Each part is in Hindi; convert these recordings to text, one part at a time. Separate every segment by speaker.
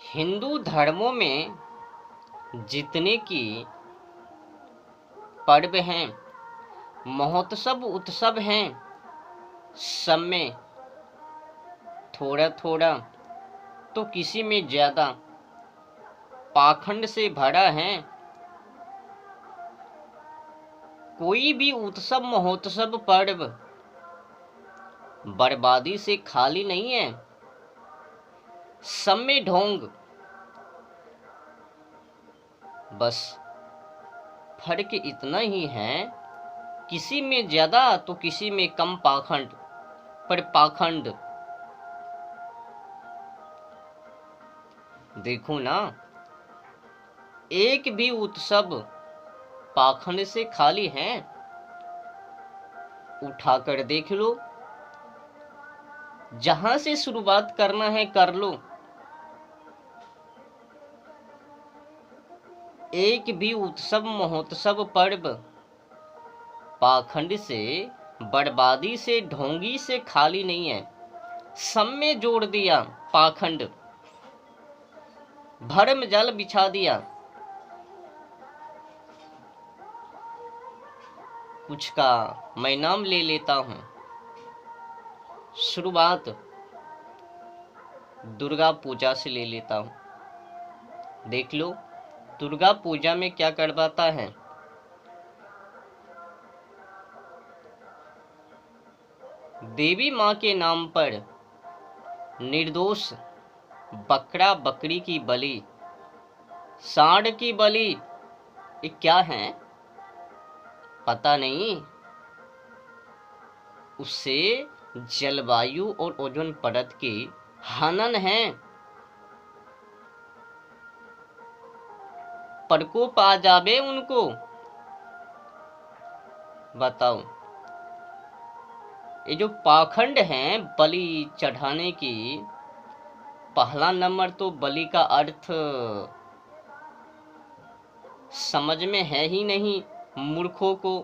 Speaker 1: हिंदू धर्मों में जितने की पर्व हैं, महोत्सव उत्सव हैं, सब में थोड़ा थोड़ा तो किसी में ज्यादा पाखंड से भरा है। कोई भी उत्सव महोत्सव पर्व बर्बादी से खाली नहीं है, सब में ढोंग। बस फर्क इतना ही है, किसी में ज्यादा तो किसी में कम पाखंड। पर पाखंड देखो ना, एक भी उत्सव पाखंड से खाली है। उठाकर देख लो, जहां से शुरुआत करना है कर लो। एक भी उत्सव महोत्सव पर्व पाखंड से, बर्बादी से, ढोंगी से खाली नहीं है। सब में जोड़ दिया पाखंड, भरम जाल बिछा दिया। कुछ का मैं नाम ले लेता हूं। शुरुआत दुर्गा पूजा से ले लेता हूं। देख लो दुर्गा पूजा में क्या करवाता है। देवी माँ के नाम पर निर्दोष बकरा बकरी की बलि, सांड की बलि, ये क्या है पता नहीं। उससे जलवायु और ओजोन परत की हनन है। प्रकोप आ जावे उनको। बताओ, ये जो पाखंड है बलि चढ़ाने की, पहला नंबर तो बलि का अर्थ समझ में है ही नहीं मूर्खों को।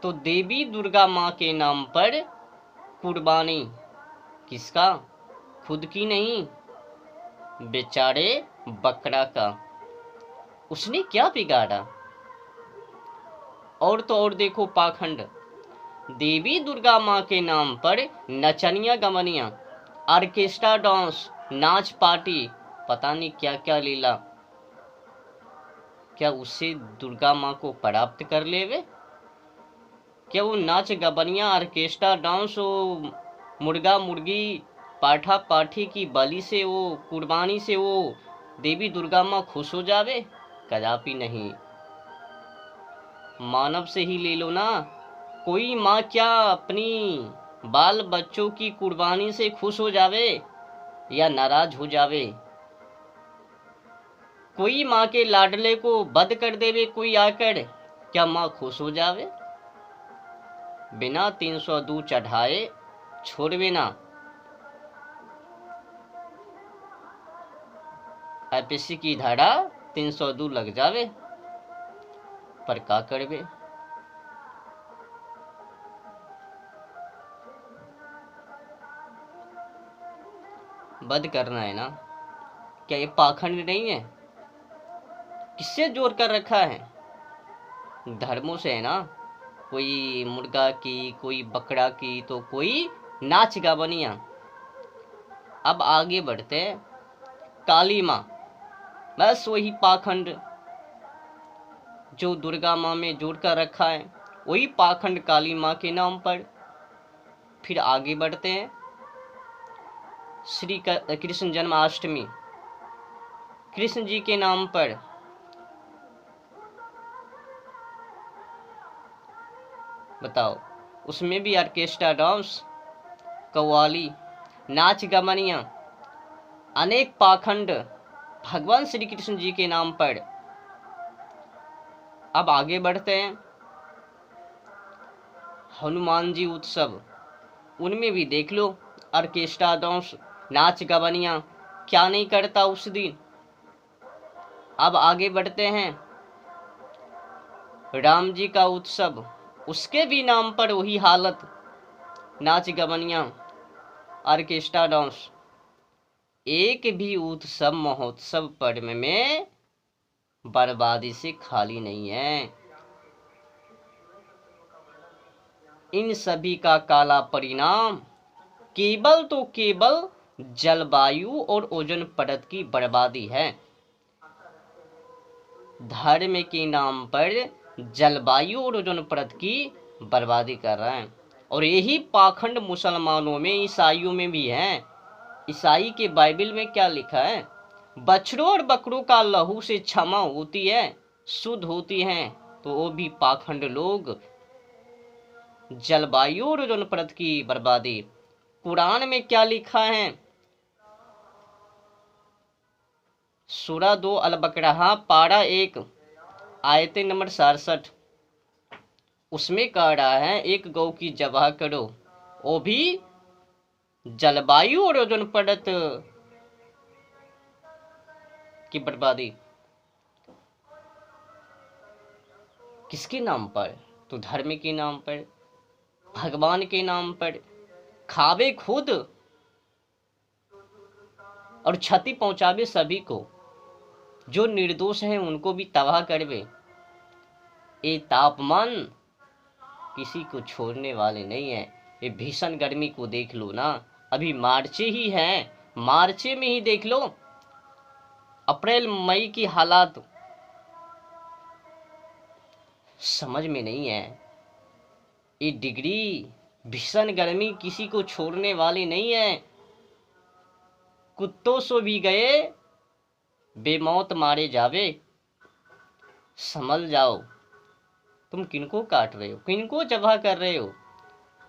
Speaker 1: तो देवी दुर्गा माँ के नाम पर कुर्बानी, किसका? खुद की नहीं, बेचारे बकरा का। उसने क्या बिगाड़ा? और तो और देखो पाखंड, देवी दुर्गा माँ के नाम पर नचनिया गमनिया, ऑर्केस्ट्रा डांस, नाच पार्टी, पता नहीं क्या क्या लीला। क्या उससे दुर्गा माँ को प्राप्त कर लेवे? क्या वो नाच गबनिया, ऑर्केस्ट्रा डांस, वो मुर्गा मुर्गी, पाठा पाठी की बलि से, वो कुर्बानी से वो देवी दुर्गा माँ खुश हो जावे? कदापि नहीं। मानव से ही ले लो ना, कोई माँ क्या अपनी बाल बच्चों की कुर्बानी से खुश हो जावे या नाराज हो जावे? कोई माँ के लाडले को वध कर देवे कोई आकर, क्या माँ खुश हो जावे? बिना 302 चढ़ाए छोड़वे ना। आईपीसी की धारा 302 लग जावे, पर का करवे? वध करना है ना। क्या ये पाखंड नहीं है? किससे जोड़ कर रखा है? धर्मों से है ना। कोई मुर्गा की, कोई बकरा की, तो कोई नाच गावनिया। अब आगे बढ़ते हैं। काली माँ, बस वही पाखंड जो दुर्गा माँ में जोड़ कर रखा है, वही पाखंड काली माँ के नाम पर। फिर आगे बढ़ते हैं। श्री कृष्ण जन्माष्टमी, कृष्ण जी के नाम पर। बताओ, उसमें भी ऑर्केस्ट्रा डांस, कव्वाली, नाच गमनिया, अनेक पाखंड भगवान श्री कृष्ण जी के नाम पर। अब आगे बढ़ते हैं। हनुमान जी उत्सव, उनमें भी देख लो ऑर्केस्ट्रा डांस, नाच गवनिया, क्या नहीं करता उस दिन। अब आगे बढ़ते हैं। राम जी का उत्सव, उसके भी नाम पर वही हालत, नाच गवनिया, ऑर्केस्ट्रा डांस, एक भी उत्सव महोत्सव पर्व में बर्बादी से खाली नहीं है। इन सभी का काला परिणाम केवल तो केवल जलवायु और ओजोन परत की बर्बादी है। धर्म के नाम पर जलवायु और ओजोन परत की बर्बादी कर रहे हैं। और यही पाखंड मुसलमानों में, ईसाइयों में भी है। ईसाई के बाइबल में क्या लिखा है? बछड़ों और बकरों का लहू से क्षमा होती है, शुद्ध होती हैं, तो वो भी पाखंड लोग जलवायु और ओजोन परत की बर्बादी। कुरान में क्या लिखा है? सूरा 2 अल बकरा पारा 1 आयत नंबर 67, उसमें कह रहा है एक गौ की जबाह करो, वो भी जलवायु और ओजोन परत की बर्बादी। किसके नाम पर? तो धर्म के नाम पर, भगवान के नाम पर। खावे खुद और क्षति पहुंचावे सभी को, जो निर्दोष है उनको भी तबाह करवे। ये तापमान किसी को छोड़ने वाले नहीं है। ये भीषण गर्मी को देख लो ना, अभी मार्च ही है, मार्च में ही देख लो अप्रैल मई की हालात समझ में नहीं है। ये डिग्री भीषण गर्मी किसी को छोड़ने वाली नहीं है। कुत्तों सो भी गए बेमौत मारे जावे। समझ जाओ तुम किनको काट रहे हो, किनको जबह कर रहे हो।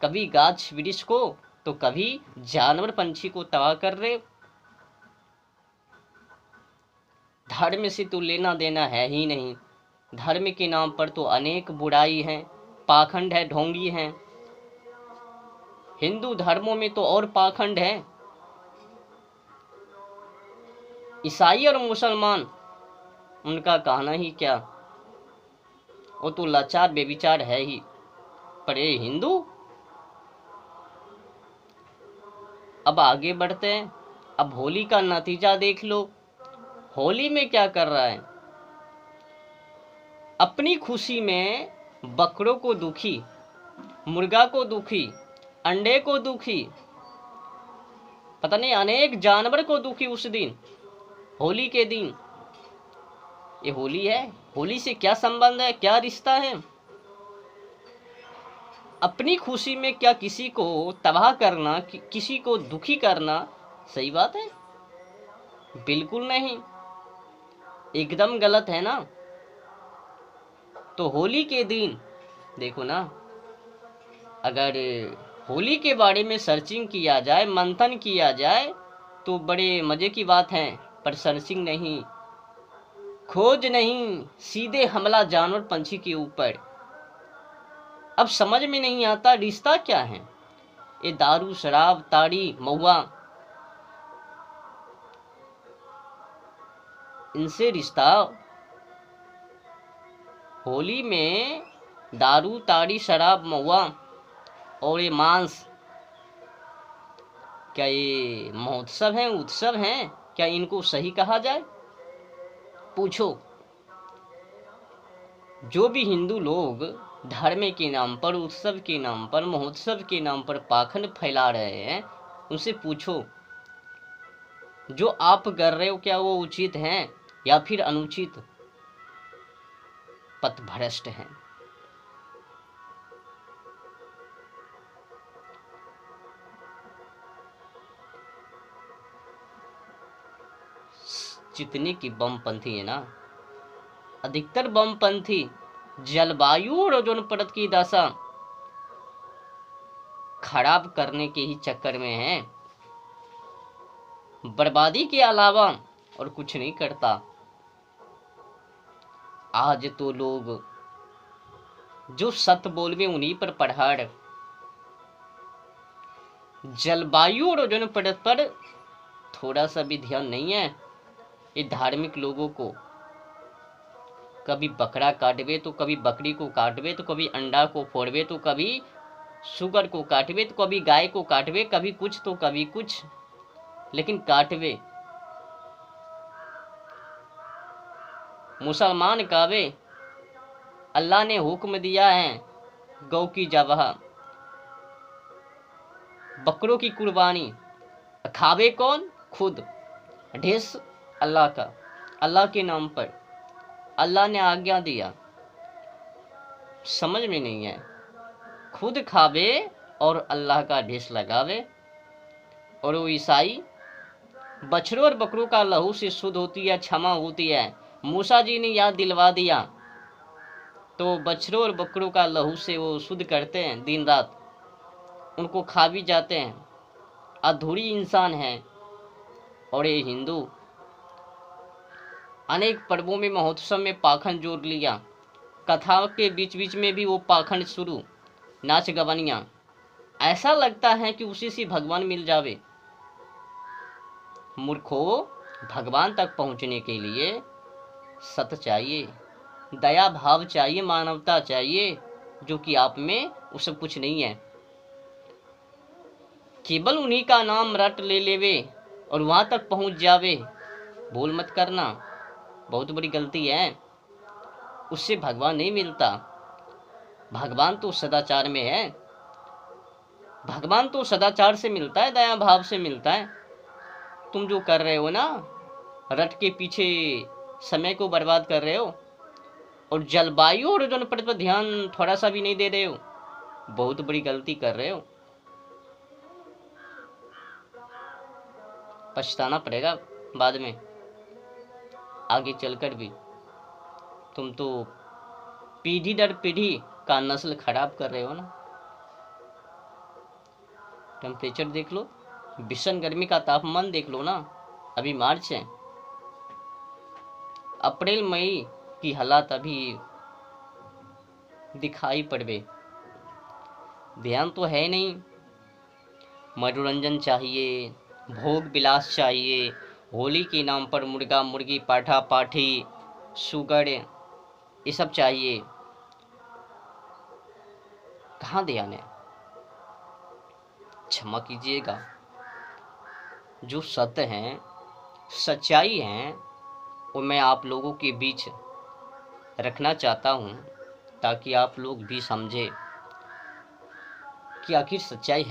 Speaker 1: कभी गाछ वृक्ष को तो कभी जानवर पंछी को तबाह कर रहे हो। धर्म से तो लेना देना है ही नहीं। धर्म के नाम पर तो अनेक बुराई है, पाखंड है, ढोंगी है। हिंदू धर्मों में तो और पाखंड है। ईसाई और मुसलमान, उनका कहना ही क्या, वो तो लाचार बेविचार है ही। पर ये हिंदू, अब आगे बढ़ते हैं। अब होली का नतीजा देख लो। होली में क्या कर रहा है? अपनी खुशी में बकरों को दुखी, मुर्गा को दुखी, अंडे को दुखी, पता नहीं अनेक जानवर को दुखी उस दिन, होली के दिन। ये होली है, होली से क्या संबंध है, क्या रिश्ता है? अपनी खुशी में क्या किसी को तबाह करना, किसी को दुखी करना सही बात है? बिल्कुल नहीं, एकदम गलत है ना। तो होली के दिन देखो ना, अगर होली के बारे में सर्चिंग किया जाए, मंथन किया जाए तो बड़े मजे की बात है। पर सर्चिंग नहीं, खोज नहीं, सीधे हमला जानवर पंछी के ऊपर। अब समझ में नहीं आता रिश्ता क्या है। ये दारू शराब ताड़ी महुआ, इनसे रिश्ता। होली में दारू ताड़ी शराब महुआ और ये मांस, क्या ये महोत्सव हैं, उत्सव हैं? क्या इनको सही कहा जाए? पूछो। जो भी हिंदू लोग धर्म के नाम पर, उत्सव के नाम पर, महोत्सव के नाम पर पाखंड फैला रहे हैं, उनसे पूछो जो आप कर रहे हो क्या वो उचित है या फिर अनुचित, पथभ्रष्ट है। जितने की बमपंथी है ना, अधिकतर बमपंथी जलवायु और ओजोन परत की दशा खराब करने के ही चक्कर में है, बर्बादी के अलावा और कुछ नहीं करता। आज तो लोग जो सत्य बोलवे उन्हीं पर पढ़ाड़। जलवायु और ओजोन परत पर थोड़ा सा भी ध्यान नहीं है। ये धार्मिक लोगों को कभी बकरा काटवे तो कभी बकरी को काटवे तो कभी अंडा को फोड़वे तो कभी शुगर को काटवे तो कभी गाय को काटवे, कभी कुछ तो कभी कुछ, लेकिन काटवे। मुसलमान कावे अल्लाह ने हुक्म दिया है गौ की जबह, बकरों की कुर्बानी। खावे कौन? खुद। ढेस अल्लाह का, अल्लाह के नाम पर अल्लाह ने आज्ञा दिया। समझ में नहीं है। खुद खावे और अल्लाह का ढेस लगावे। और वो ईसाई बछड़ों और बकरों का लहू से शुद्ध होती है, क्षमा होती है। मूसा जी ने याद दिलवा दिया, तो बछड़ों और बकरों का लहू से वो शुद्ध करते हैं दिन रात, उनको खा भी जाते हैं। अधूरी इंसान है। और ये हिंदू अनेक पर्वों में, महोत्सव में पाखंड जोड़ लिया। कथा के बीच बीच में भी वो पाखंड शुरू, नाच गवनियाँ। ऐसा लगता है कि उसी से भगवान मिल जावे। मूर्खो, भगवान तक पहुंचने के लिए सत्य चाहिए, दया भाव चाहिए, मानवता चाहिए, जो कि आप में वो सब कुछ नहीं है। केवल उन्हीं का नाम रट ले लेवे और वहां तक पहुंच जावे, भूल मत करना, बहुत बड़ी गलती है। उससे भगवान नहीं मिलता। भगवान तो सदाचार में है। भगवान तो सदाचार से मिलता है, दया भाव से मिलता है। तुम जो कर रहे हो ना, रट के पीछे समय को बर्बाद कर रहे हो और जलवायु और ओजोन परत पर ध्यान थोड़ा सा भी नहीं दे रहे हो, बहुत बड़ी गलती कर रहे हो। पछताना पड़ेगा बाद में, आगे चलकर भी। तुम तो पीढ़ी दर पीढ़ी का नस्ल खराब कर रहे हो ना। टेम्परेचर देख लो, भीषण गर्मी का तापमान देख लो ना। अभी मार्च है, अप्रैल मई की हालात अभी दिखाई पड़े। ध्यान तो है नहीं। मनोरंजन चाहिए, भोग विलास चाहिए, होली के नाम पर मुर्गा मुर्गी पाठा पाठी शुगर ये सब चाहिए। कहाँ ध्यान है? क्षमा कीजिएगा, जो सत्य हैं, सच्चाई हैं, वो मैं आप लोगों के बीच रखना चाहता हूँ, ताकि आप लोग भी समझे कि आखिर सच्चाई है।